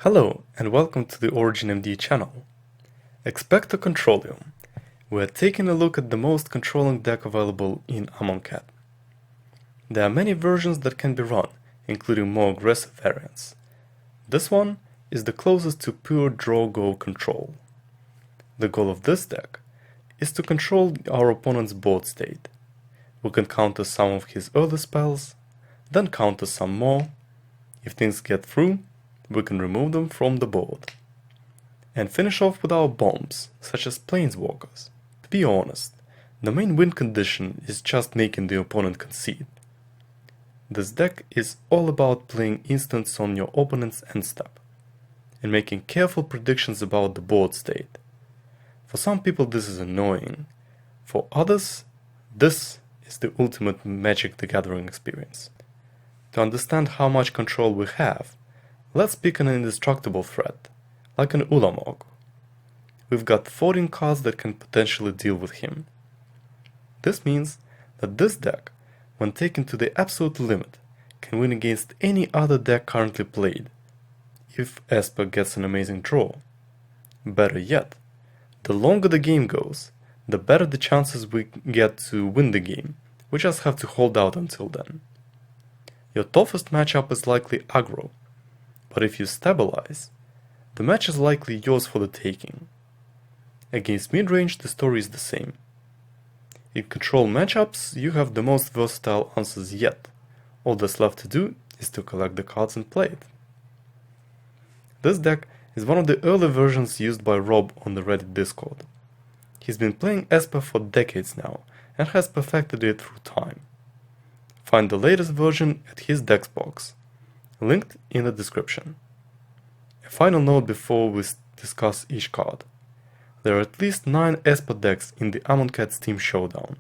Hello and welcome to the OriginMD channel. Expecto Controlium. We are taking a look at the most controlling deck available in Amonkhet. There are many versions that can be run, including more aggressive variants. This one is the closest to pure draw-go control. The goal of this deck is to control our opponent's board state. We can counter some of his early spells, then counter some more. If things get through, we can remove them from the board. And finish off with our bombs, such as Planeswalkers. To be honest, the main win condition is just making the opponent concede. This deck is all about playing instants on your opponent's end step, and making careful predictions about the board state. For some people this is annoying, for others this is the ultimate Magic the Gathering experience. To understand how much control we have, let's pick an indestructible threat, like an Ulamog. We've got 14 cards that can potentially deal with him. This means that this deck, when taken to the absolute limit, can win against any other deck currently played, if Esper gets an amazing draw. Better yet, the longer the game goes, the better the chances we get to win the game. We just have to hold out until then. Your toughest matchup is likely Aggro, but if you stabilize, the match is likely yours for the taking. Against midrange the story is the same. In control matchups you have the most versatile answers yet. All that's left to do is to collect the cards and play it. This deck is one of the early versions used by Rob on the Reddit Discord. He's been playing Esper for decades now and has perfected it through time. Find the latest version at his Dexbox, linked in the description. A final note before we discuss each card. There are at least 9 Esper decks in the Amonkhet Steam Showdown.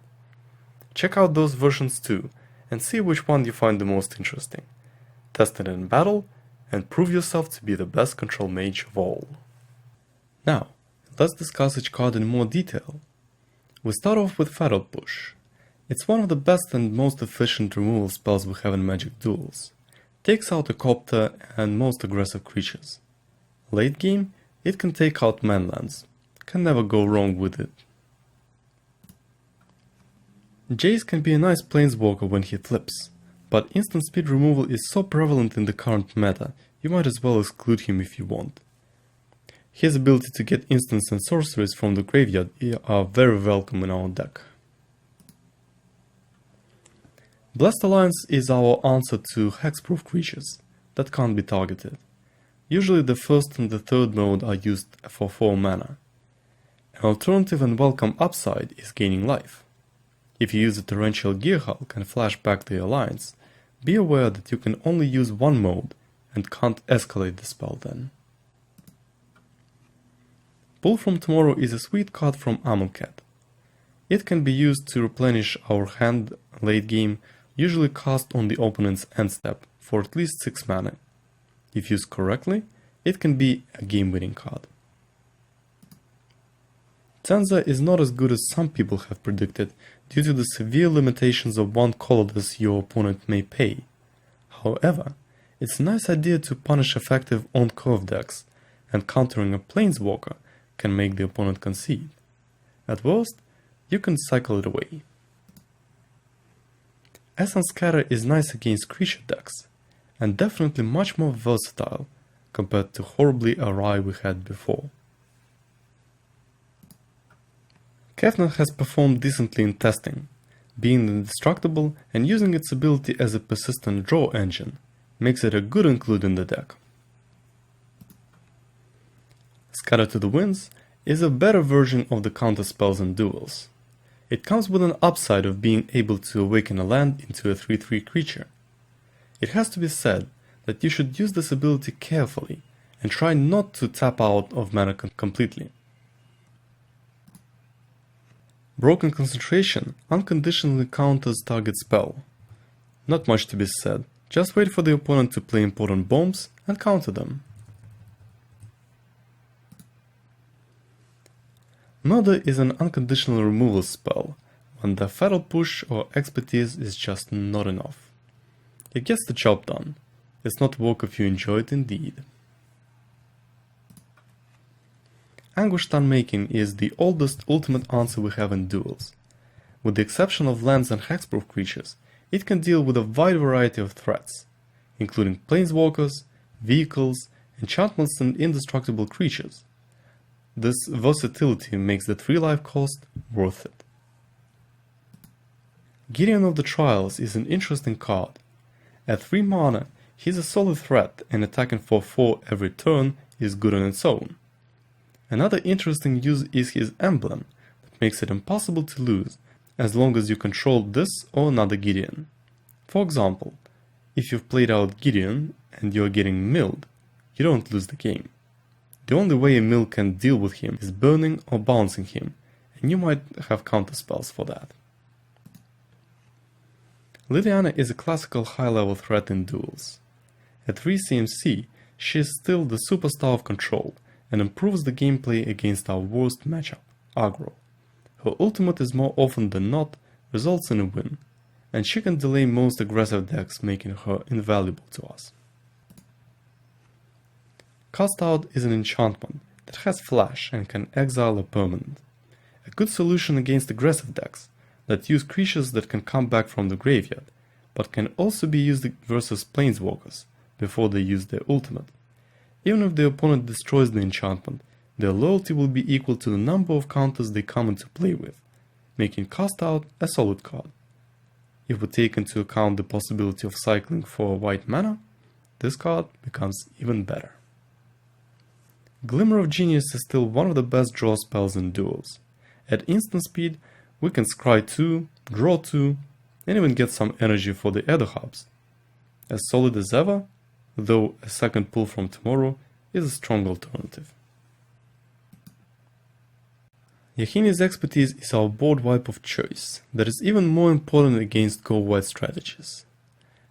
Check out those versions too and see which one you find the most interesting. Test it in battle and prove yourself to be the best control mage of all. Now, let's discuss each card in more detail. We start off with Fatal Push. It's one of the best and most efficient removal spells we have in Magic Duels. Takes out a Copter and most aggressive creatures. Late game, it can take out manlands. Can never go wrong with it. Jace can be a nice planeswalker when he flips, but instant speed removal is so prevalent in the current meta, you might as well exclude him if you want. His ability to get instants and sorceries from the graveyard are very welcome in our deck. Blessed Alliance is our answer to hexproof creatures that can't be targeted. Usually the first and the third mode are used for 4 mana. An alternative and welcome upside is gaining life. If you use a Torrential Gearhulk and flash back the Alliance, be aware that you can only use one mode and can't escalate the spell then. Pull from Tomorrow is a sweet card from Amonkhet. It can be used to replenish our hand late game, usually cast on the opponent's end step for at least 6 mana. If used correctly, it can be a game-winning card. Censor is not as good as some people have predicted due to the severe limitations of 1 colorless your opponent may pay. However, it's a nice idea to punish effective on-curve decks, and countering a Planeswalker can make the opponent concede. At worst, you can cycle it away. Essence Scatter is nice against creature decks, and definitely much more versatile compared to horribly awry we had before. Kefnet has performed decently in testing, being indestructible and using its ability as a persistent draw engine makes it a good include in the deck. Scatter to the Winds is a better version of the counter spells in Duels. It comes with an upside of being able to awaken a land into a 3/3 creature. It has to be said that you should use this ability carefully and try not to tap out of mana completely. Broken Concentration unconditionally counters target spell. Not much to be said, just wait for the opponent to play important bombs and counter them. Murder is an unconditional removal spell when the Fatal Push or expertise is just not enough. It gets the job done. It's not work if you enjoy it indeed. Anguished Unmaking is the oldest ultimate answer we have in Duels. With the exception of lands and hexproof creatures, it can deal with a wide variety of threats, including planeswalkers, vehicles, enchantments and indestructible creatures. This versatility makes the 3 life cost worth it. Gideon of the Trials is an interesting card. At 3 mana, he's a solid threat and attacking for 4 every turn is good on its own. Another interesting use is his emblem that makes it impossible to lose as long as you control this or another Gideon. For example, if you've played out Gideon and you're getting milled, you don't lose the game. The only way a mill can deal with him is burning or bouncing him, and you might have counterspells for that. Liliana is a classical high-level threat in Duels. At 3 CMC, she is still the superstar of control and improves the gameplay against our worst matchup, Aggro. Her ultimate is more often than not results in a win, and she can delay most aggressive decks, making her invaluable to us. Cast Out is an enchantment that has flash and can exile a permanent. A good solution against aggressive decks that use creatures that can come back from the graveyard, but can also be used versus planeswalkers before they use their ultimate. Even if the opponent destroys the enchantment, their loyalty will be equal to the number of counters they come into play with, making Cast Out a solid card. If we take into account the possibility of cycling for white mana, this card becomes even better. Glimmer of Genius is still one of the best draw spells in Duels. At instant speed, we can scry 2, draw 2, and even get some energy for the Ether Hubs. As solid as ever, though a second pull from tomorrow is a strong alternative. Yahenni's expertise is our board wipe of choice that is even more important against go-wide strategies.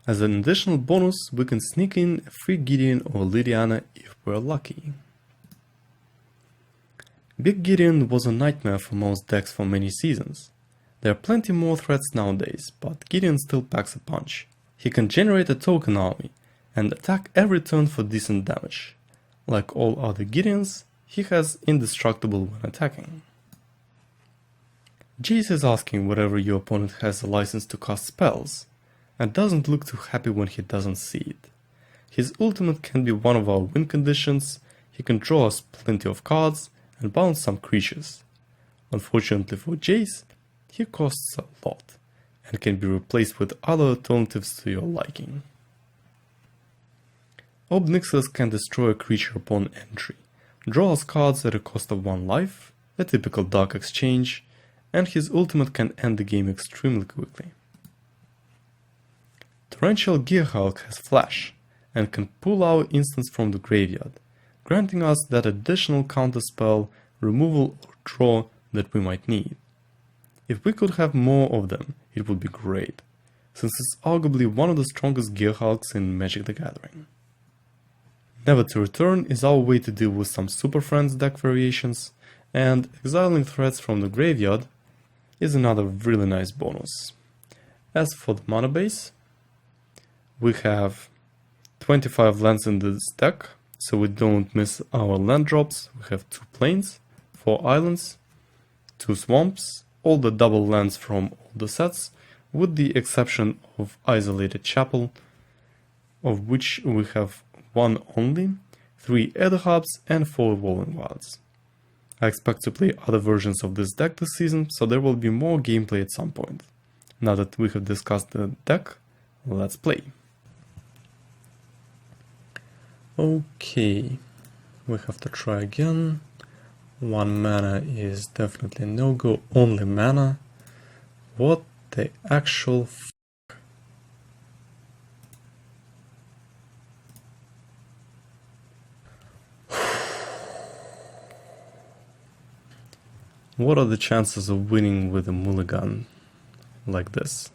As an additional bonus, we can sneak in a free Gideon or Liliana if we're lucky. Big Gideon was a nightmare for most decks for many seasons. There are plenty more threats nowadays, but Gideon still packs a punch. He can generate a token army and attack every turn for decent damage. Like all other Gideons, he has indestructible when attacking. Jace is asking wherever your opponent has a license to cast spells, and doesn't look too happy when he doesn't see it. His ultimate can be one of our win conditions, he can draw us plenty of cards, and bounce some creatures. Unfortunately for Jace, he costs a lot, and can be replaced with other alternatives to your liking. Ob Nixilis can destroy a creature upon entry, draw us cards at a cost of 1 life, a typical Dark Exchange, and his ultimate can end the game extremely quickly. Torrential Gearhulk has flash, and can pull our instants from the graveyard, granting us that additional counterspell, removal or draw that we might need. If we could have more of them, it would be great, since it's arguably one of the strongest Gearhulks in Magic the Gathering. Never to Return is our way to deal with some Super Friends deck variations, and exiling threats from the graveyard is another really nice bonus. As for the mana base, we have 25 lands in this deck, so we don't miss our land drops. We have 2 plains, 4 islands, 2 swamps, all the double lands from all the sets, with the exception of Isolated Chapel, of which we have 1 only, 3 Ether Hubs and 4 Evolving Wilds. I expect to play other versions of this deck this season, so there will be more gameplay at some point. Now that we have discussed the deck, let's play. Okay, we have to try again. 1 mana is definitely no-go, only mana. What the actual What are the chances of winning with a mulligan like this?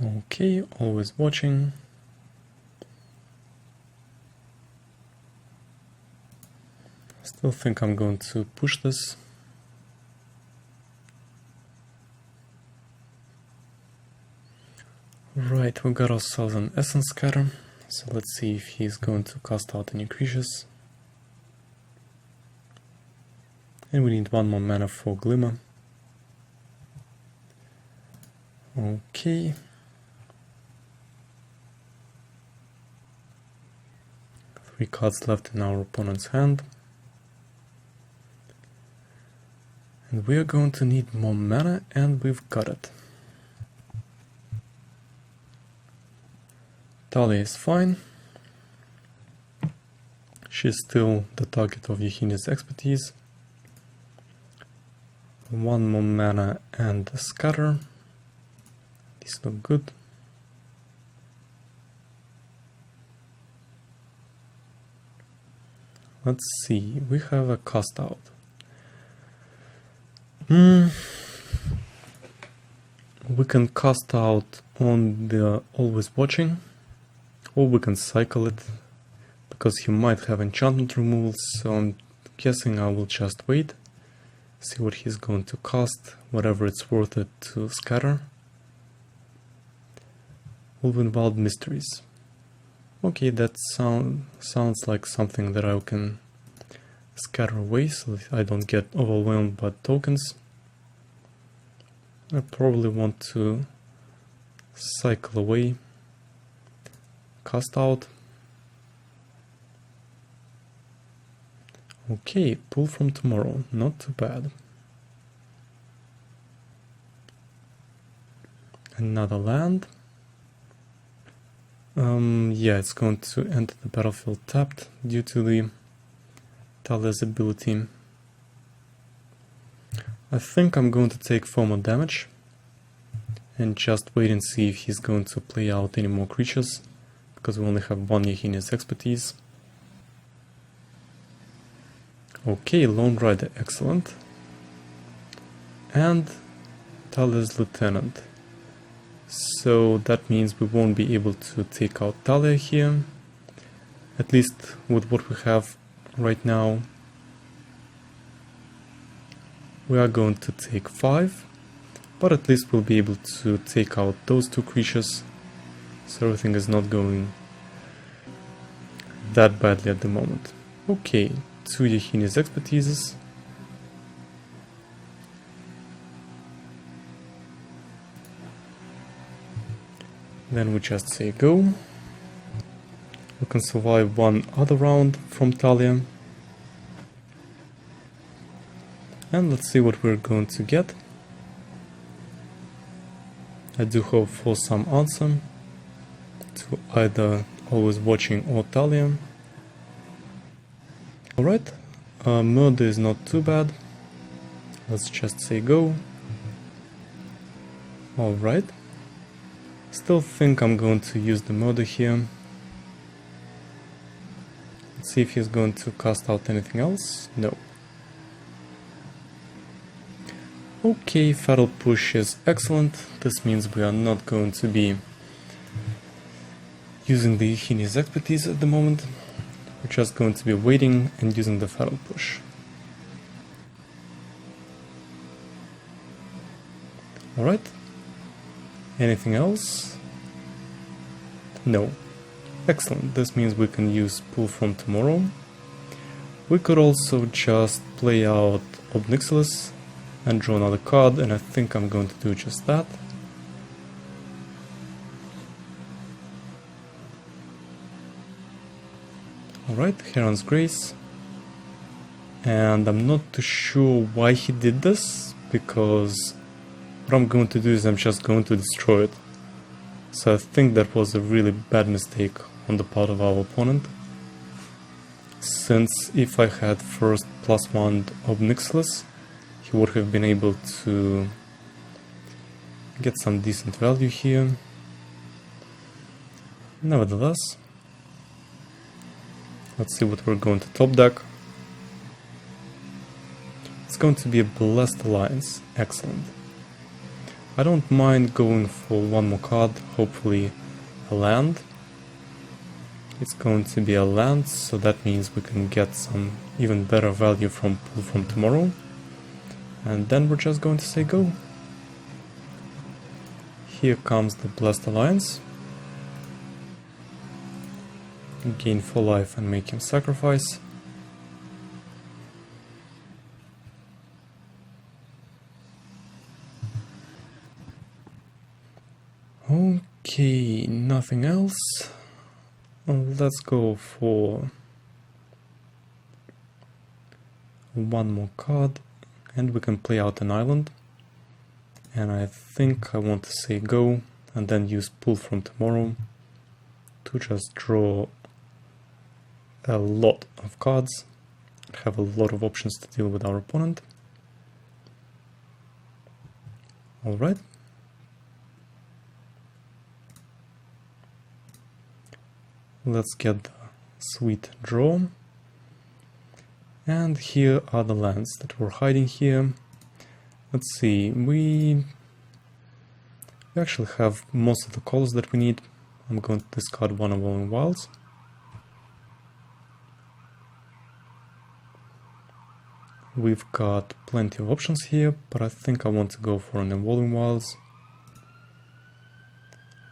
Okay, always watching. Still think I'm going to push this. Right, we got ourselves an Essence Scatter, so let's see if he's going to cast out any creatures. And we need 1 more mana for Glimmer. Okay. Three cards left in our opponent's hand. And we are going to need more mana, and we've got it. Talia is fine. She's still the target of Yahenni's expertise. 1 more mana and a scatter. These look good. Let's see, we have a cast out. We can cast out on the Always Watching, or we can cycle it, because he might have enchantment removal, so I'm guessing I will just wait, see what he's going to cast, whatever it's worth it to scatter. Wild Mysteries. Okay, that sounds like something that I can scatter away so that I don't get overwhelmed by tokens. I probably want to cycle away, cast out. Okay, pull from tomorrow, not too bad. Another land. Yeah, it's going to enter the battlefield tapped due to the Talia's ability. I think I'm going to take 4 more damage and just wait and see if he's going to play out any more creatures, because we only have 1 Yahenni's expertise. Okay, Lone Rider, excellent. And Talia's Lieutenant. So that means we won't be able to take out Talia here, at least with what we have right now. We are going to take 5, but at least we'll be able to take out those 2 creatures, so everything is not going that badly at the moment. Okay, 2 Yahenni's expertises. Then we just say go. We can survive 1 other round from Talia. And let's see what we're going to get. I do hope for some answer to either Always Watching or Talia. Alright, Murder is not too bad. Let's just say go. Alright. Still think I'm going to use the Murder here. Let's see if he's going to cast out anything else. No. Okay, Fatal Push is excellent. This means we are not going to be using the Yahenni's expertise at the moment. We're just going to be waiting and using the Fatal Push. Alright. Anything else? No. Excellent. This means we can use Pull from Tomorrow. We could also just play out Ob Nixilis and draw another card, and I think I'm going to do just that. Alright, Heron's Grace. And I'm not too sure why he did this, because what I'm going to do is I'm just going to destroy it. So I think that was a really bad mistake on the part of our opponent. Since if I had first +1 Ob Nixilis, he would have been able to get some decent value here. Nevertheless, let's see what we're going to top deck. It's going to be a Blessed Alliance. Excellent. I don't mind going for 1 more card, hopefully a land. It's going to be a land, so that means we can get some even better value from Pull from Tomorrow. And then we're just going to say go. Here comes the Blessed Alliance. Gain 4 life and make him sacrifice. Okay, nothing else. Let's go for one more card and we can play out an island. And I think I want to say go and then use pull from tomorrow to just draw a lot of cards, have a lot of options to deal with our opponent. Alright. Let's get the sweet draw. And here are the lands that we're hiding here. Let's see, we actually have most of the colors that we need. I'm going to discard one of Evolving Wilds. We've got plenty of options here, but I think I want to go for an Evolving Wilds.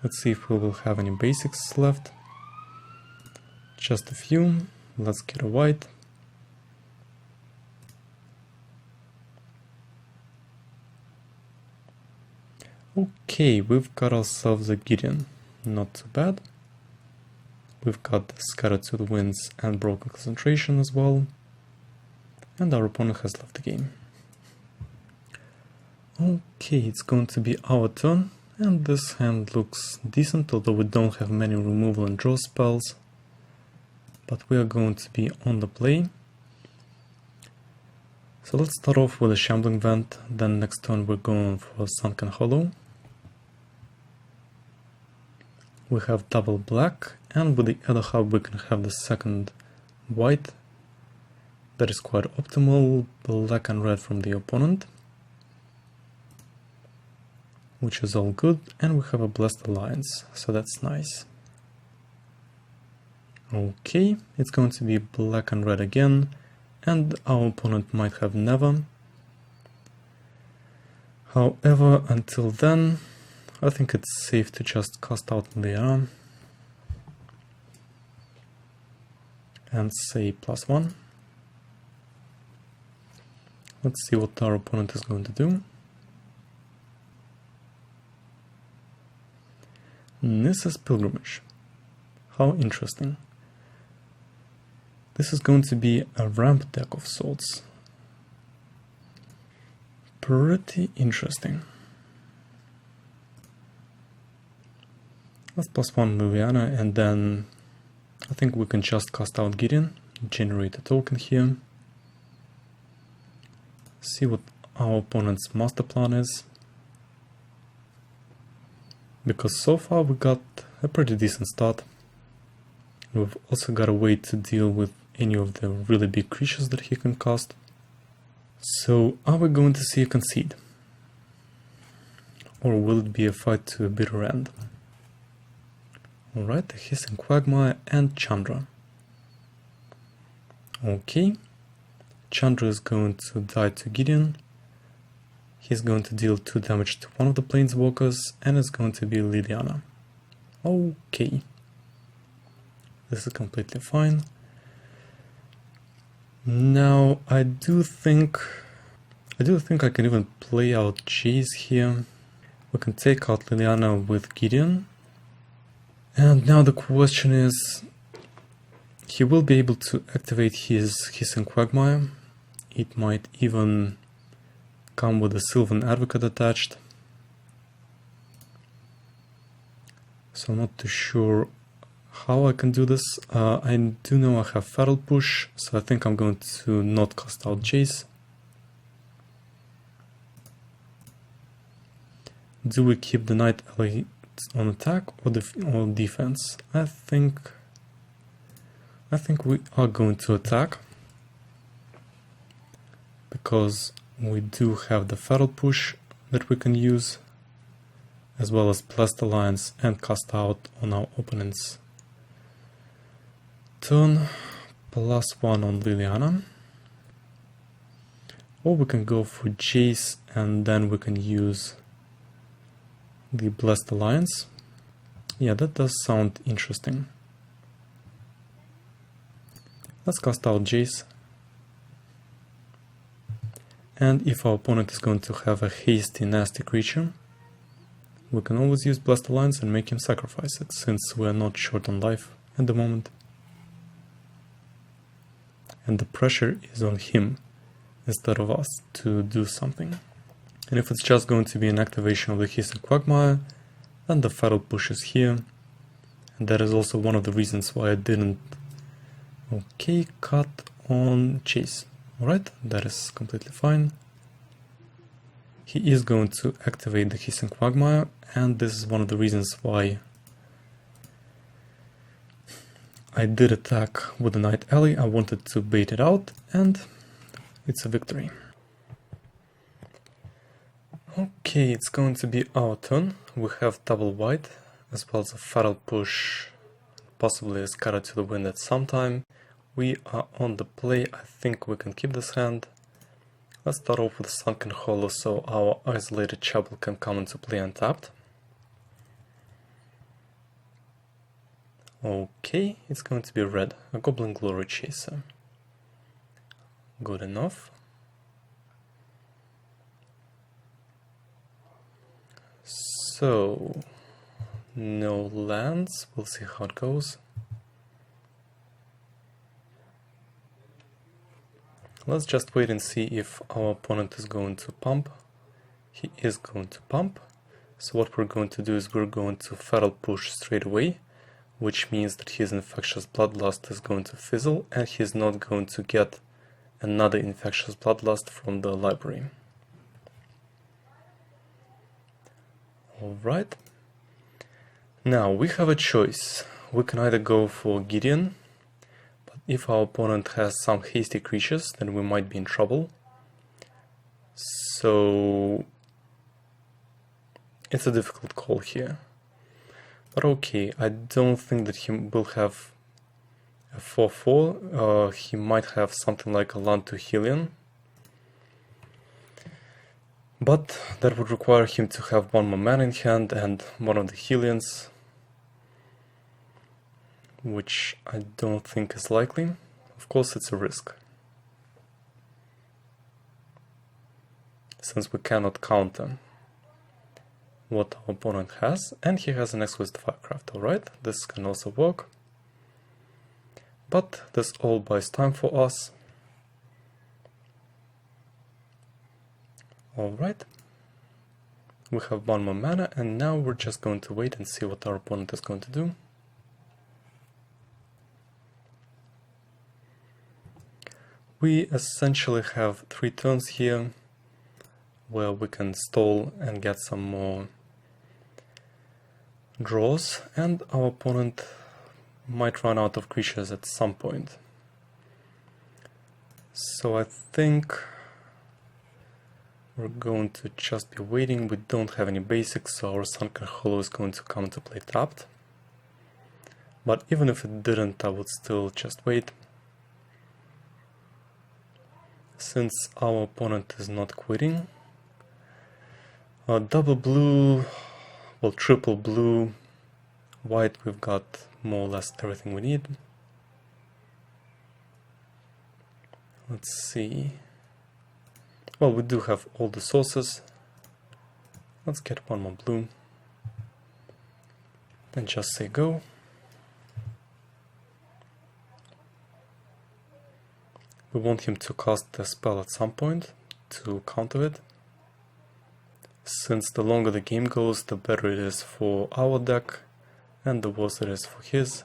Let's see if we will have any basics left. Just a few. Let's get a white. Okay, we've got ourselves a Gideon. Not too bad. We've got the Scattered to the Winds and Broken Concentration as well. And our opponent has left the game. Okay, it's going to be our turn. And this hand looks decent, although we don't have many removal and draw spells. But we are going to be on the play. So let's start off with a Shambling Vent, then next turn we're going for Sunken Hollow. We have double black, and with the other hub we can have the second white. That is quite optimal, black and red from the opponent. Which is all good, and we have a Blessed Alliance, so that's nice. Okay, it's going to be black and red again, and our opponent might have never. However, until then, I think it's safe to just cast out Liliana and say +1. Let's see what our opponent is going to do. This is Pilgrimage. How interesting. This is going to be a ramp deck of sorts. Pretty interesting. Let's +1 Liliana, and then I think we can just cast out Gideon, generate a token here. See what our opponent's master plan is. Because so far we got a pretty decent start. We've also got a way to deal with any of the really big creatures that he can cast. So are we going to see a concede? Or will it be a fight to a bitter end? Alright, a Hissing Quagmire and Chandra. Okay, Chandra is going to die to Gideon. He's going to deal 2 damage to one of the Planeswalkers, and it's going to be Liliana. Okay. This is completely fine. Now, I do think I can even play out Jace here. We can take out Liliana with Gideon. And now the question is, he will be able to activate his Hissing Quagmire. It might even come with a Sylvan Advocate attached. So I'm not too sure how I can do this. I do know I have Feral Push, so I think I'm going to not cast out Jace. Do we keep the Night Elite on attack or defense? I think we are going to attack, because we do have the Feral Push that we can use, as well as Blessed Alliance and cast out on our opponent's turn, +1 on Liliana. Or we can go for Jace and then we can use the Blessed Alliance. Yeah, that does sound interesting. Let's cast out Jace. And if our opponent is going to have a hasty, nasty creature, we can always use Blessed Alliance and make him sacrifice it, since we are not short on life at the moment. And the pressure is on him instead of us to do something. And if it's just going to be an activation of the Hissing Quagmire, then the Fatal Push is here. And that is also one of the reasons why I didn't... Okay, cut on Jace. Alright, that is completely fine. He is going to activate the Hissing Quagmire, and this is one of the reasons why I did attack with the Night Alley. I wanted to bait it out, and it's a victory. Okay, it's going to be our turn. We have double white, as well as a Fatal Push, possibly a Scatter to the Wind at some time. We are on the play. I think we can keep this hand. Let's start off with Sunken Hollow, so our isolated Chapel can come into play untapped. Okay, it's going to be red, a Goblin Glory Chaser. Good enough. So, no lands, we'll see how it goes. Let's just wait and see if our opponent is going to pump. He is going to pump. So what we're going to do is we're going to Fatal Push straight away, which means that his Infectious Bloodlust is going to fizzle and he's not going to get another Infectious Bloodlust from the library. Alright. Now we have a choice. We can either go for Gideon, but if our opponent has some hasty creatures, then we might be in trouble. So it's a difficult call here. But okay, I don't think that he will have a 4/4. He might have something like a land to Hylian. But that would require him to have one more mana in hand and one of the Hylians, which I don't think is likely. Of course, it's a risk, since we cannot counter what our opponent has, and he has an Exquisite Firecraft. Alright, this can also work, but this all buys time for us. Alright, we have one more mana, and now we're just going to wait and see what our opponent is going to do. We essentially have 3 turns here, where we can stall and get some more draws, and our opponent might run out of creatures at some point. So I think we're going to just be waiting. We don't have any basics, so our Sunken Hollow is going to come into play tapped. But even if it didn't, I would still just wait, since our opponent is not quitting. Double blue, well, triple blue, white, we've got more or less everything we need. Let's see. Well, we do have all the sources. Let's get one more blue and just say go. We want him to cast the spell at some point to counter it. Since the longer the game goes, the better it is for our deck and the worse it is for his.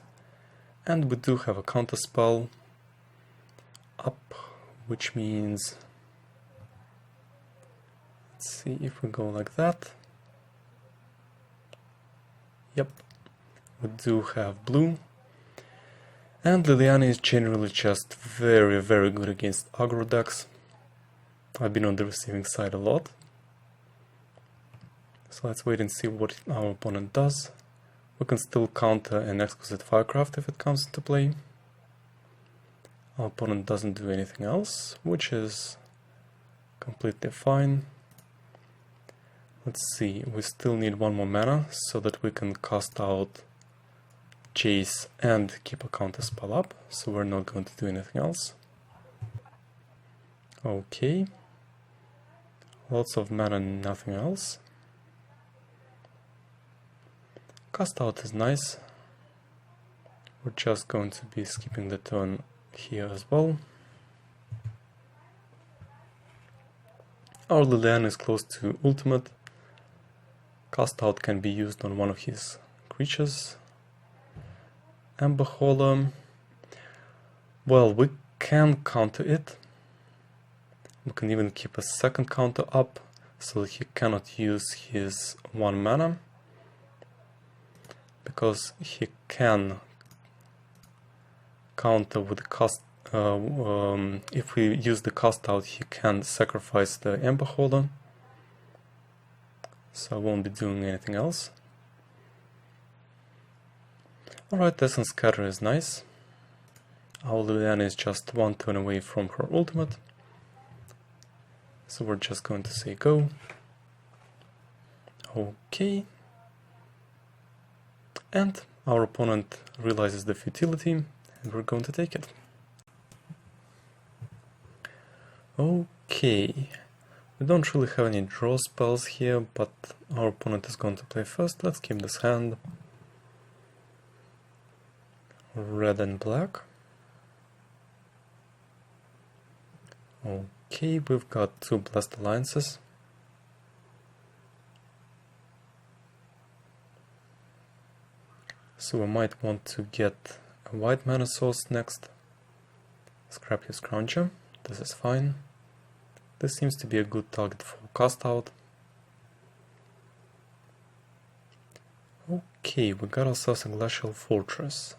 And we do have a counter spell up, which means, let's see if we go like that. Yep, we do have blue. And Liliana is generally just very, very good against aggro decks. I've been on the receiving side a lot. So let's wait and see what our opponent does. We can still counter an Exquisite Firecraft if it comes into play. Our opponent doesn't do anything else, which is completely fine. Let's see, we still need one more mana so that we can cast out Jace and keep a counter spell up, so we're not going to do anything else. Okay. Lots of mana, nothing else. Cast out is nice. We're just going to be skipping the turn here as well. Our Liliana is close to ultimate. Cast out can be used on one of his creatures. Ember Hollow. Well, we can counter it. We can even keep a second counter up so that he cannot use his 1 mana. Because he can counter with the cast. If we use the cast out, he can sacrifice the Ember Hollow. So I won't be doing anything else. Alright, Essence Scatter is nice. Our Liliana is just 1 turn away from her ultimate. So we're just going to say go. Okay. And our opponent realizes the futility, and we're going to take it. Okay. We don't really have any draw spells here, but our opponent is going to play first. Let's keep this hand. Red and black. Okay, we've got 2 Blessed Alliances. So we might want to get a white mana source next. Scrap his Scrounger. This is fine. This seems to be a good target for cast out. Okay, we got ourselves a Glacial Fortress.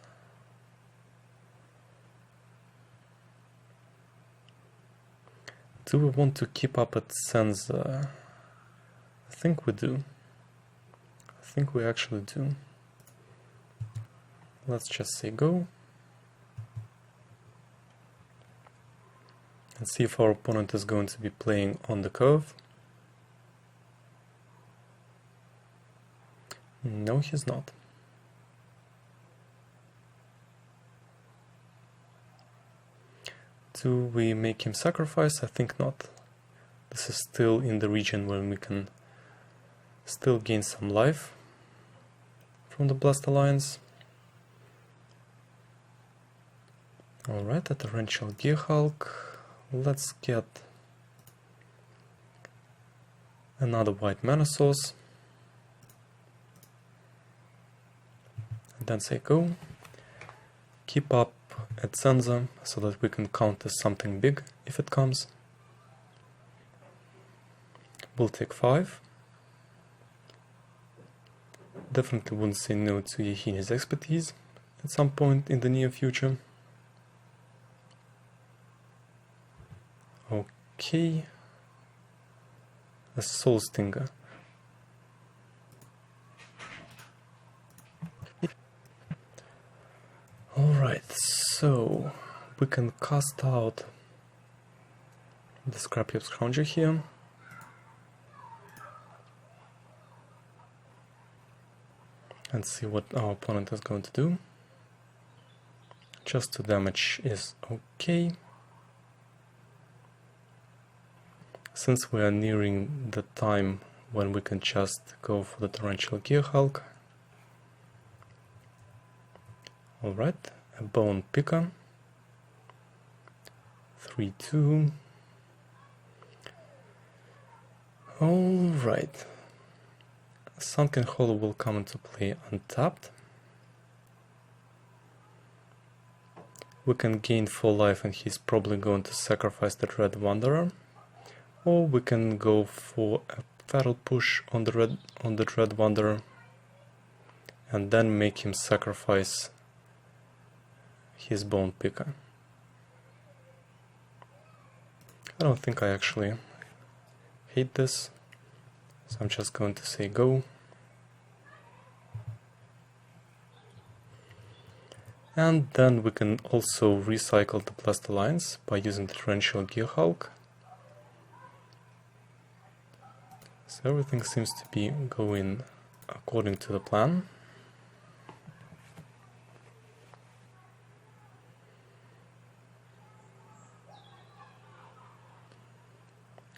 Do we want to keep up at Censor? I think we do. I think we actually do. Let's just say go. And see if our opponent is going to be playing on the curve. No, he's not. Do we make him sacrifice? I think not. This is still in the region where we can still gain some life from the Blessed Alliance. Alright, a Torrential Gearhulk. Let's get another white mana source. And then say go. Keep up at Censor so that we can counter something big if it comes. We'll take 5. Definitely wouldn't say no to Yahenni's expertise at some point in the near future. Okay. A Soul Stinger. Alright, so we can cast out the Scrappy of Scrounger here. And see what our opponent is going to do. Just 2 damage is okay. Since we are nearing the time when we can just go for the Torrential Gearhulk. Alright, a Bone Picker. 3-2. Alright. Sunken Hollow will come into play untapped. We can gain 4 life and he's probably going to sacrifice the Red Wanderer. Or we can go for a Fatal Push on the Red Wanderer and then make him sacrifice his Bone Picker. I don't think I actually hate this, so I'm just going to say go. And then we can also recycle the Blessed Alliance by using the Torrential Gearhulk. So everything seems to be going according to the plan.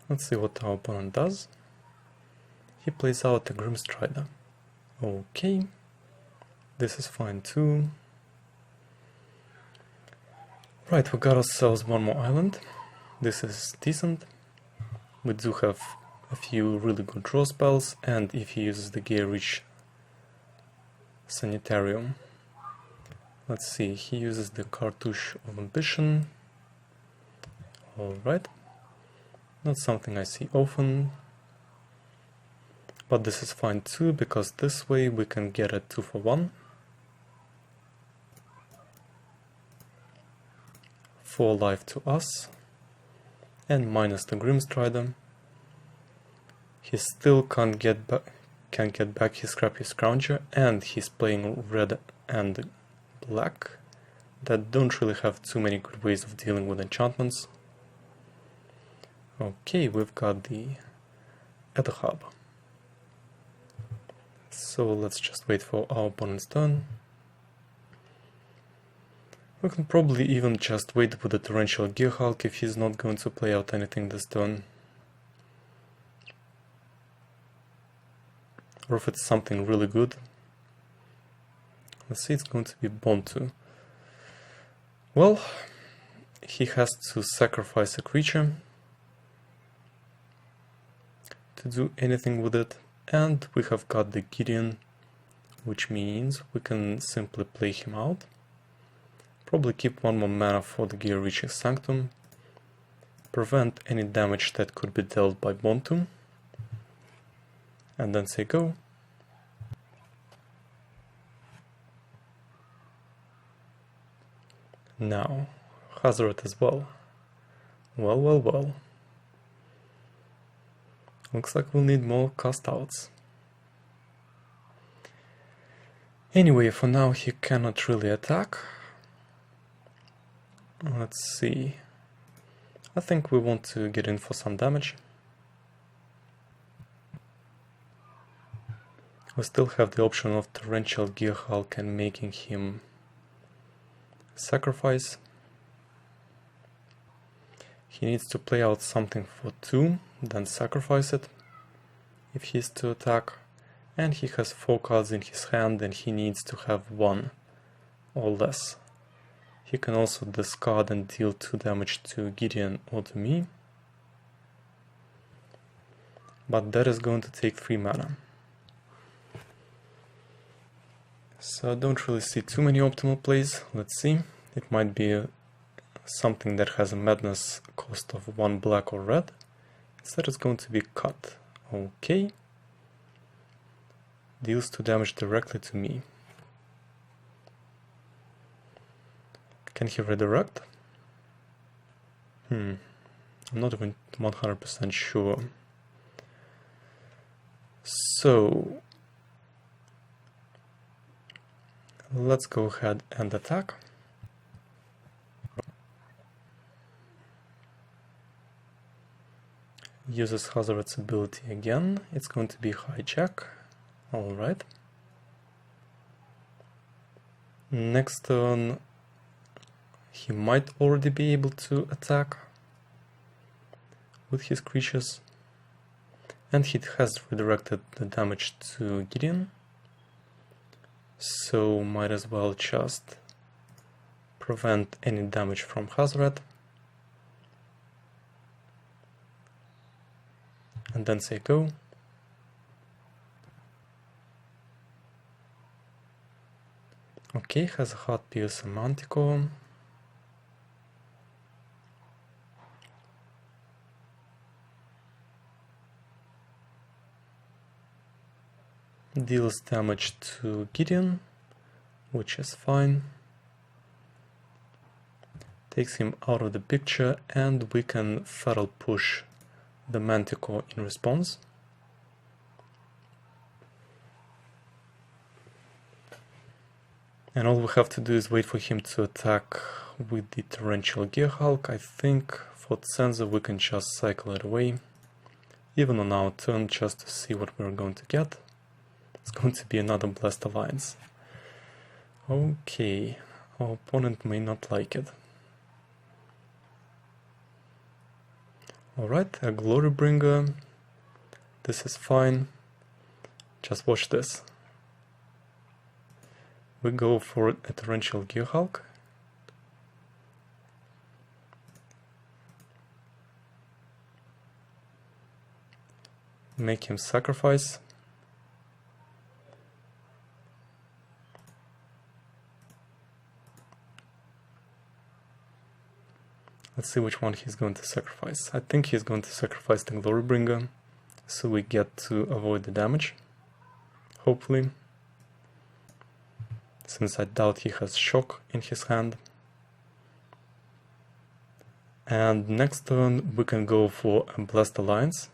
Let's see what our opponent does. He plays out a Grim Strider. Okay. This is fine too. Right, we got ourselves one more island. This is decent. We do have a few really good draw spells, and if he uses the Gear-Rich Sanitarium. Let's see, he uses the Cartouche of Ambition. Alright. Not something I see often. But this is fine too, because this way we can get a 2-for-1. 4 life to us. And minus the Grimstrider. He still can't get back his Scrappy Scrounger, and he's playing red and black that don't really have too many good ways of dealing with enchantments. Okay, we've got the Hub. So let's just wait for our opponent's turn. We can probably even just wait with the Torrential Gearhulk if he's not going to play out anything this turn. Or if it's something really good. Let's see, it's going to be Bontu. Well, he has to sacrifice a creature to do anything with it, and we have got the Gideon, which means we can simply play him out. Probably keep one more mana for the Gear-Rich Sanctum, prevent any damage that could be dealt by Bontu, and then say go. Now, Hazoret as well. Well. Looks like we'll need more cast outs. Anyway, for now he cannot really attack. Let's see. I think we want to get in for some damage. We still have the option of Torrential Gearhulk and making him sacrifice. He needs to play out something for 2, then sacrifice it if he's to attack. And he has 4 cards in his hand and he needs to have 1 or less. He can also discard and deal 2 damage to Gideon or to me. But that is going to take 3 mana. So I don't really see too many optimal plays. Let's see. It might be something that has a madness cost of 1 black or red. Instead it's going to be cut. Okay. Deals 2 damage directly to me. Can he redirect? I'm not even 100% sure. So let's go ahead and attack. Uses Hazoret's ability again. It's going to be hijack. Alright. Next turn he might already be able to attack with his creatures. And he has redirected the damage to Gideon. So might as well just prevent any damage from Hazoret. And then say go. Okay, has a hard pierce and Manticore. Deals damage to Gideon, which is fine. Takes him out of the picture, and we can Feral Push the Manticore in response. And all we have to do is wait for him to attack with the Torrential Gearhulk. I think for Censor we can just cycle it away, even on our turn, just to see what we're going to get. It's going to be another Blessed Alliance. Okay, our opponent may not like it. Alright, a Glorybringer. This is fine. Just watch this. we go for a Torrential Gearhulk. Make him sacrifice. Let's see which one he's going to sacrifice. I think he's going to sacrifice the Glorybringer, so we get to avoid the damage. Hopefully. Since I doubt he has Shock in his hand. And next turn we can go for a Blessed Alliance.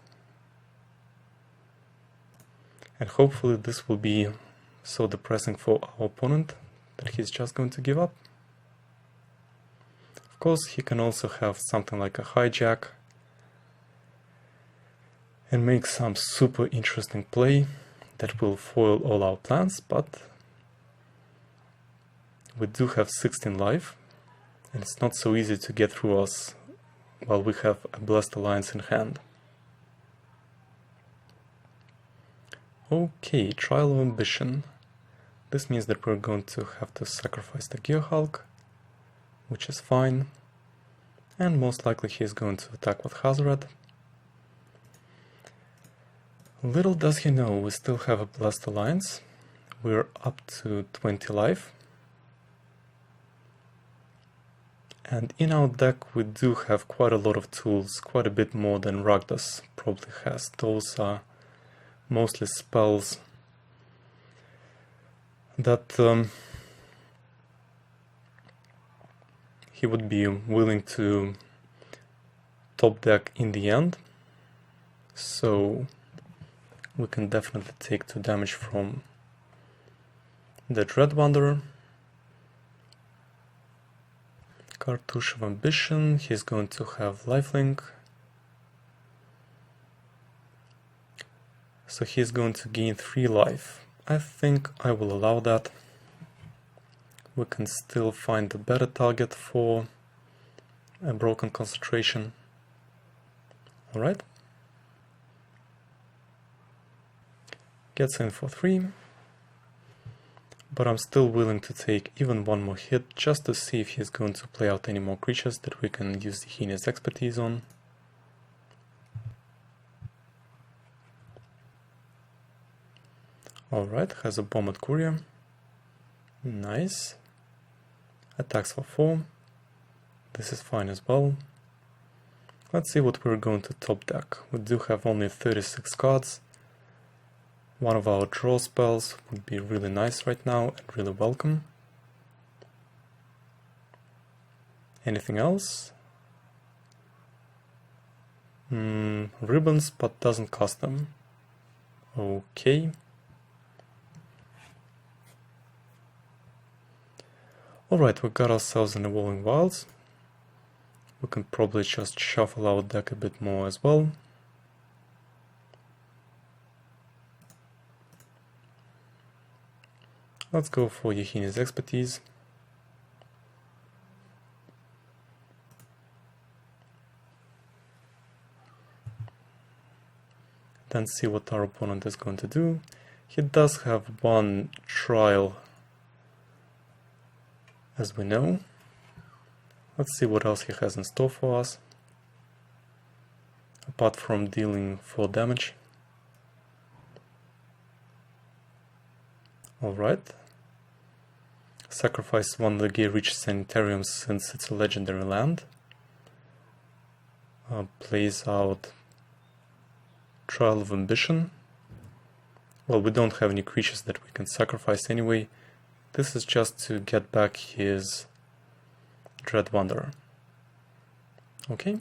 And hopefully this will be so depressing for our opponent that he's just going to give up. Of course, he can also have something like a hijack and make some super interesting play that will foil all our plans, but we do have 16 life, and it's not so easy to get through us while we have a Blessed Alliance in hand. Okay, Trial of Ambition. This means that we're going to have to sacrifice the Gearhulk, which is fine, and most likely he's going to attack with Hazoret. Little does he know, we still have a Blessed Alliance. We're up to 20 life. And in our deck we do have quite a lot of tools, quite a bit more than Rakdos probably has. Those are mostly spells that he would be willing to top deck in the end, so we can definitely take 2 damage from the Dread Wanderer. Cartouche of Ambition, he's going to have lifelink, so he's going to gain 3 life. I think I will allow that. We can still find a better target for a broken concentration. Alright. Gets in for 3. But I'm still willing to take even one more hit just to see if he's going to play out any more creatures that we can use Yahenni's expertise on. Alright, has a bomb at Courier. Nice. Attacks for 4. This is fine as well. Let's see what we're going to top deck. We do have only 36 cards. One of our draw spells would be really nice right now and really welcome. Anything else? Ribbons, but doesn't cost them. Okay. Alright, we got ourselves an Evolving Wilds. We can probably just shuffle our deck a bit more as well. Let's go for Yahenni's expertise. Then see what our opponent is going to do. He does have one trial, as we know. Let's see what else he has in store for us, apart from dealing 4 damage. Alright. Sacrifice one of the Gear-Rich Sanitariums since it's a legendary land. Plays out Trial of Ambition. Well, we don't have any creatures that we can sacrifice anyway. This is just to get back his Dread Wanderer. Okay.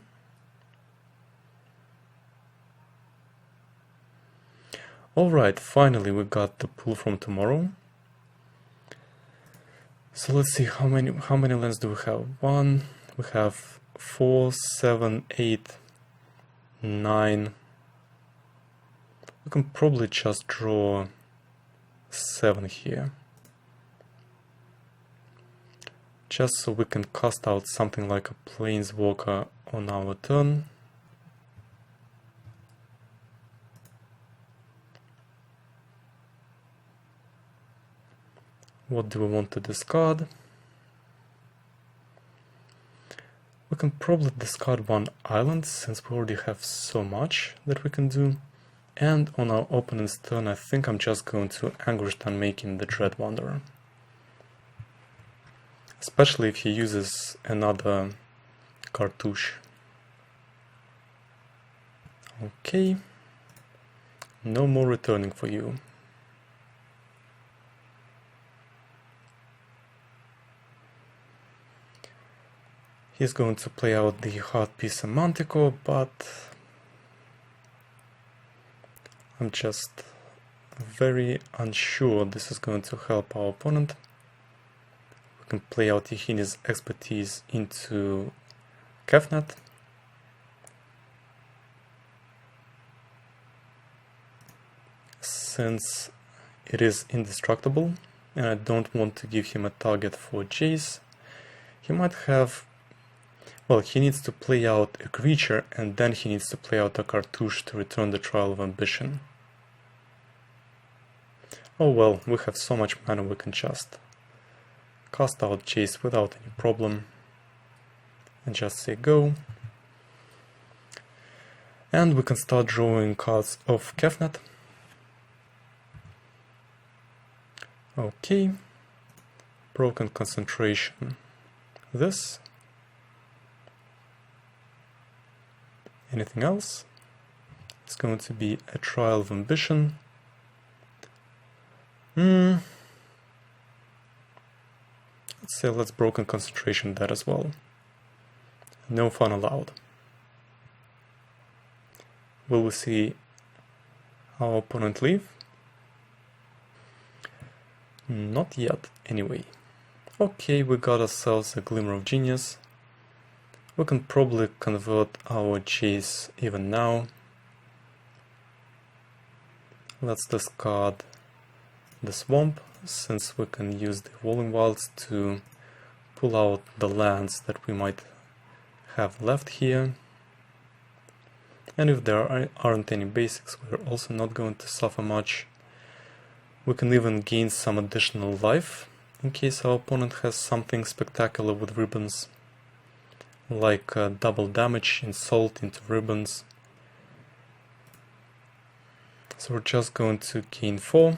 Alright, finally we got the pull from tomorrow. So let's see how many lands do we have? 1, we have 4, 7, 8, 9. We can probably just draw 7 here. Just so we can cast out something like a Planeswalker on our turn. What do we want to discard? We can probably discard one island, since we already have so much that we can do. And on our opponent's turn, I think I'm just going to Anguished Unmaking the Dread Wanderer. Especially if he uses another cartouche. Okay. No more returning for you. He's going to play out the Hard Piece of Manticore, but I'm just very unsure this is going to help our opponent. We can play out Yahenni's expertise into Kefnet. Since it is indestructible and I don't want to give him a target for Jace, he might have... Well, he needs to play out a creature and then he needs to play out a cartouche to return the Trial of Ambition. Oh well, we have so much mana we can just cast out Jace without any problem and just say go. And we can start drawing cards of Kefnet. Okay, Broken Concentration. This. Anything else? It's going to be a Trial of Ambition. Let's say let's Broken Concentration that as well. No fun allowed. Will we see our opponent leave? Not yet, anyway. Okay, we got ourselves a Glimmer of Genius. We can probably convert our Jace even now. Let's discard the Swamp, since we can use the Evolving Wilds to pull out the lands that we might have left here. And if there aren't any basics, we're also not going to suffer much. We can even gain some additional life in case our opponent has something spectacular with ribbons, like double damage, insult into ribbons. So we're just going to gain 4.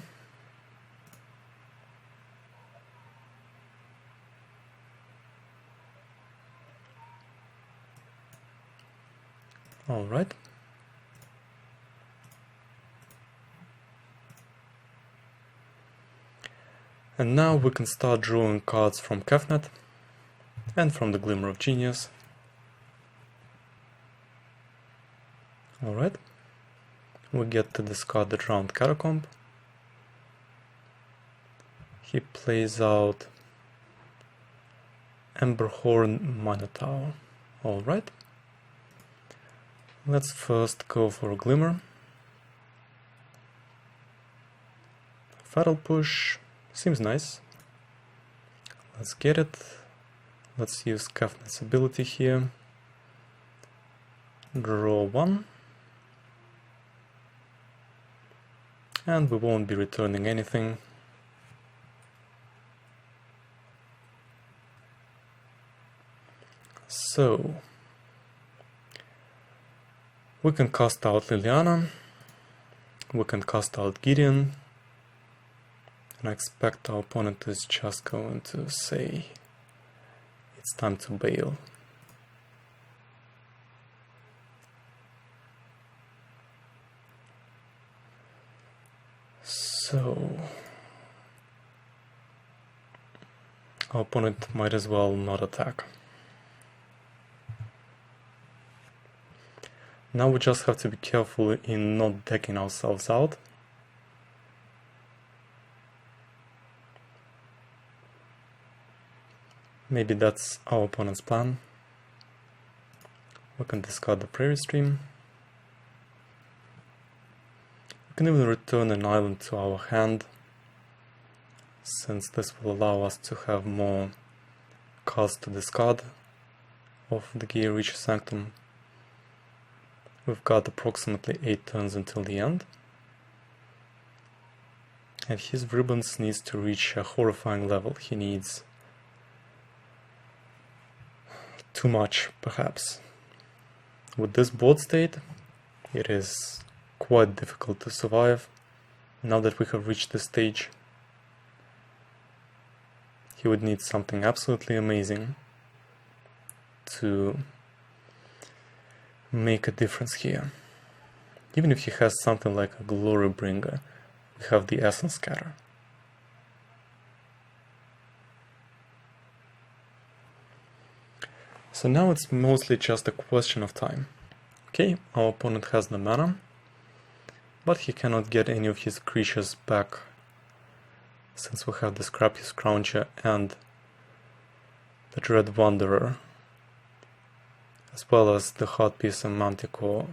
Alright. And now we can start drawing cards from Kefnet and from the Glimmer of Genius. Alright. We get to discard the Drowned Catacomb. He plays out Emberhorn Minotaur. Alright. Let's first go for a Glimmer. Fatal Push. Seems nice. Let's get it. Let's use Kefnet's ability here. Draw 1. And we won't be returning anything. So we can cast out Liliana. We can cast out Gideon. And I expect our opponent is just going to say it's time to bail. So our opponent might as well not attack. Now we just have to be careful in not decking ourselves out. Maybe that's our opponent's plan. We can discard the Prairie stream. We can even return an island to our hand, since this will allow us to have more cards to discard of the Gear Reach Sanctum. We've got approximately 8 turns until the end. And his ribbons needs to reach a horrifying level. He needs too much, perhaps. With this board state, it is quite difficult to survive. Now that we have reached this stage, he would need something absolutely amazing to make a difference here. Even if he has something like a Glory Bringer, we have the Essence Scatter. So now it's mostly just a question of time. Okay, our opponent has the mana, but he cannot get any of his creatures back since we have the Scrappy Scrounger and the Dread Wanderer, as well as the Hot Piece and Manticore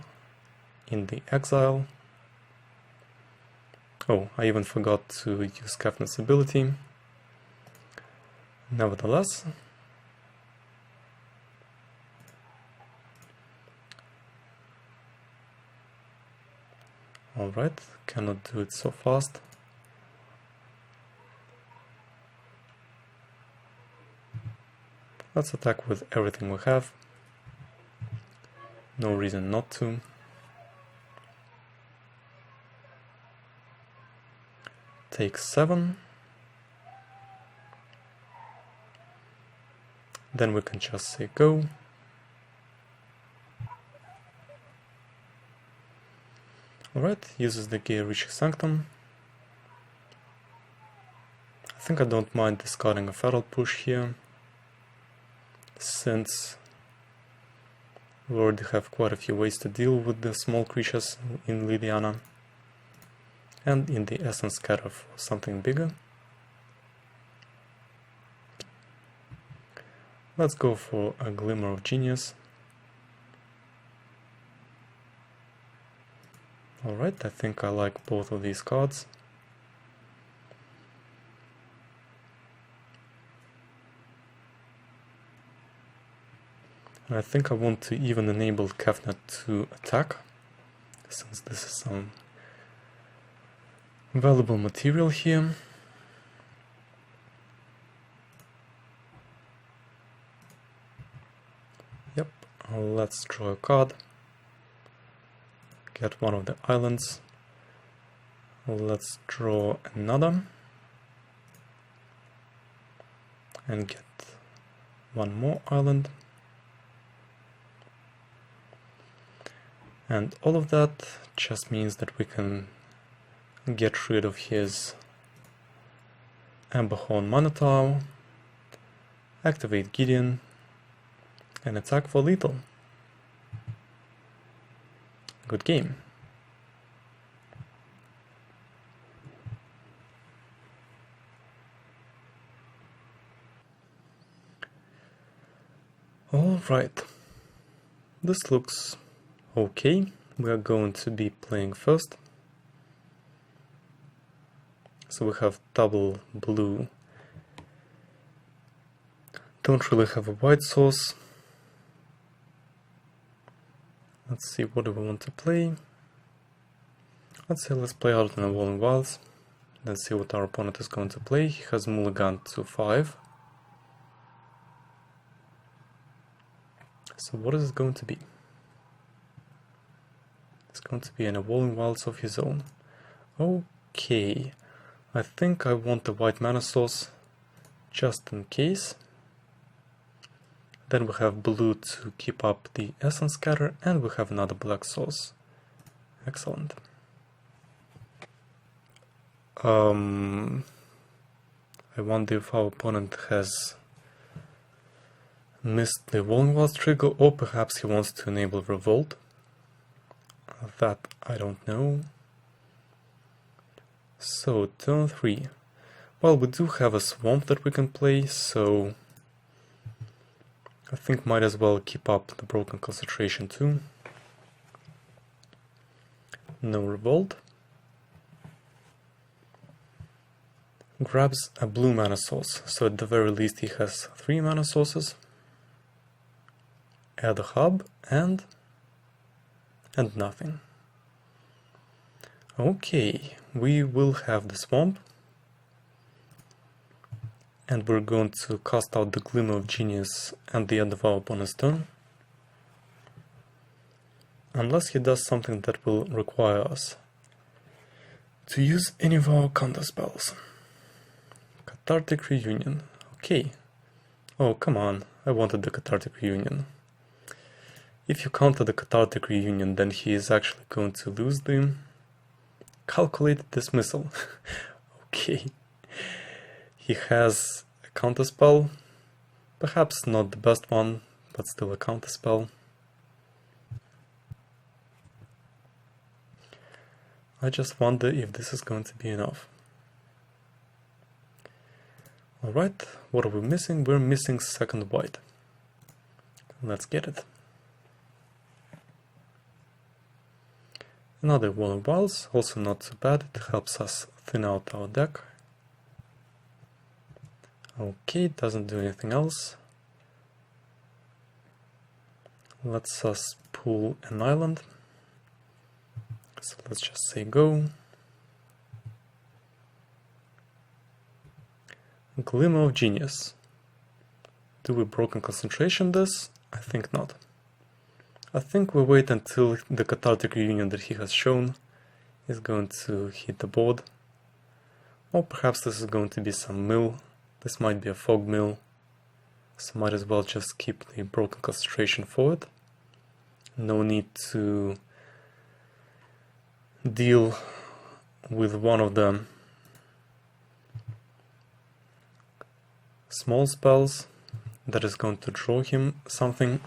in the exile. Oh, I even forgot to use Kefnet's ability. Nevertheless, alright, cannot do it so fast. Let's attack with everything we have. No reason not to. Take 7. Then we can just say go. Alright, uses the Gear Reaching Sanctum. I think I don't mind discarding a Feral Push here, since we already have quite a few ways to deal with the small creatures in Liliana, and in the Essence Scatter for something bigger. Let's go for a Glimmer of Genius. Alright, I think I like both of these cards. And I think I want to even enable Kefnet to attack, since this is some valuable material here. Yep, let's draw a card. Get one of the islands. Let's draw another. And get one more island. And all of that just means that we can get rid of his Emberhorn Minotaur, activate Gideon, and attack for lethal. Good game. Alright, this looks okay. We are going to be playing first. So we have double blue. Don't really have a white source. Let's see, what do we want to play? Let's play out in the Walling Wilds. Let's see what our opponent is going to play. He has mulligan to 5. So what is it going to be? It's going to be in a Walling Wilds of his own. Okay, I think I want the white mana source just in case. Then we have blue to keep up the Essence Scatter, and we have another black source. Excellent. I wonder if our opponent has missed the Walling Wilds trigger, or perhaps he wants to enable Revolt. That I don't know. So, turn 3. Well, we do have a Swamp that we can play, so I think might as well keep up the Broken Concentration too. No Revolt. Grabs a blue mana source, so at the very least he has 3 mana sources. Add a hub and nothing. Okay, we will have the Swamp, and we're going to cast out the Glimmer of Genius at the end of our opponent's turn, unless he does something that will require us to use any of our counter spells. Cathartic Reunion, okay. Oh, come on, I wanted the Cathartic Reunion. If you counter the Cathartic Reunion, then he is actually going to lose the Calculated Dismissal. Okay. He has a counterspell, perhaps not the best one, but still a counterspell. I just wonder if this is going to be enough. Alright, what are we missing? We're missing second white. Let's get it. Another Walling Wilds, also not too bad, it helps us thin out our deck. Okay, doesn't do anything else. Lets us pull an island. So let's just say go. Glimmer of Genius. Do we Broken Concentration this? I think not. I think we wait until the Cathartic Reunion that he has shown is going to hit the board. Or perhaps this is going to be some mill. This might be a fog mill. So might as well just keep the Broken Concentration for it. No need to deal with one of the small spells that is going to draw him something.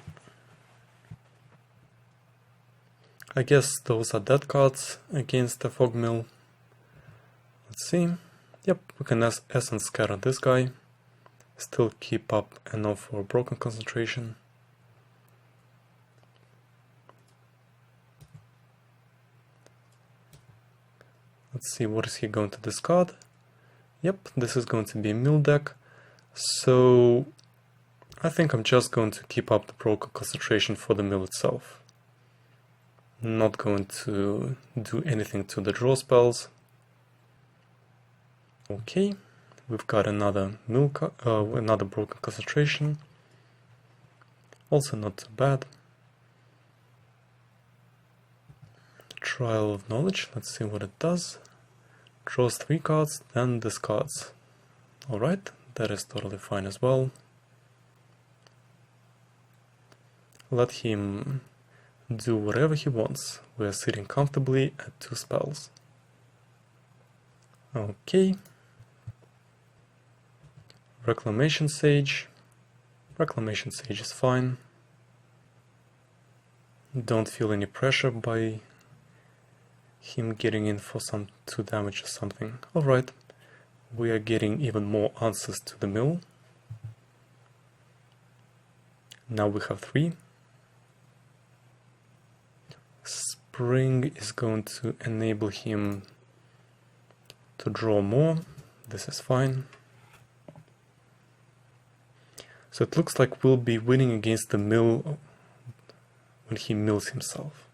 I guess those are dead cards against the Fog Mill. Let's see. Yep, we can Essence Scatter this guy. Still keep up enough for Broken Concentration. Let's see, what is he going to discard? Yep, this is going to be a mill deck. So I think I'm just going to keep up the Broken Concentration for the mill itself. Not going to do anything to the draw spells. Okay, we've got another another Broken Concentration. Also not too bad. Trial of Knowledge, let's see what it does. Draws 3 cards, then discards. Alright, that is totally fine as well. Let him do whatever he wants. We are sitting comfortably at 2 spells. Okay. Reclamation Sage. Reclamation Sage is fine. Don't feel any pressure by him getting in for some 2 damage or something. Alright. We are getting even more answers to the mill. Now we have 3. Spring is going to enable him to draw more. This is fine. So it looks like we'll be winning against the mill when he mills himself.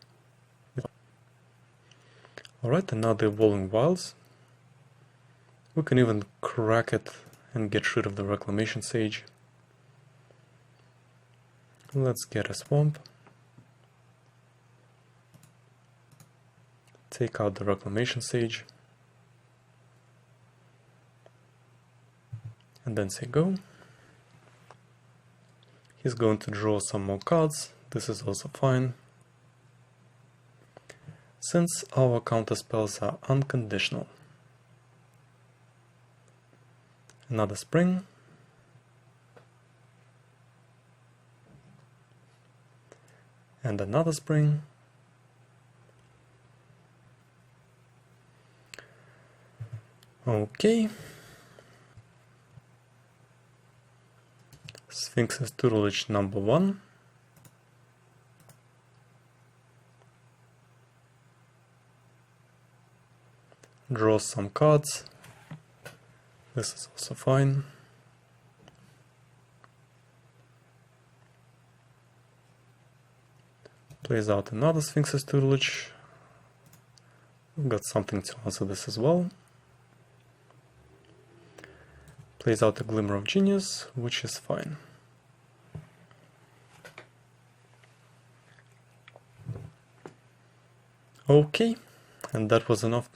Alright, another Walling Wilds. We can even crack it and get rid of the Reclamation Sage. Let's get a Swamp. Take out the Reclamation Sage. And then say go. He's going to draw some more cards. This is also fine. Since our counterspells are unconditional. Another Spring. And another Spring. Okay. Sphinx's Tutelage number 1. Draws some cards. This is also fine. Plays out another Sphinx's Tutelage. We've got something to answer this as well. Plays out a Glimmer of Genius, which is fine. Okay, and that was enough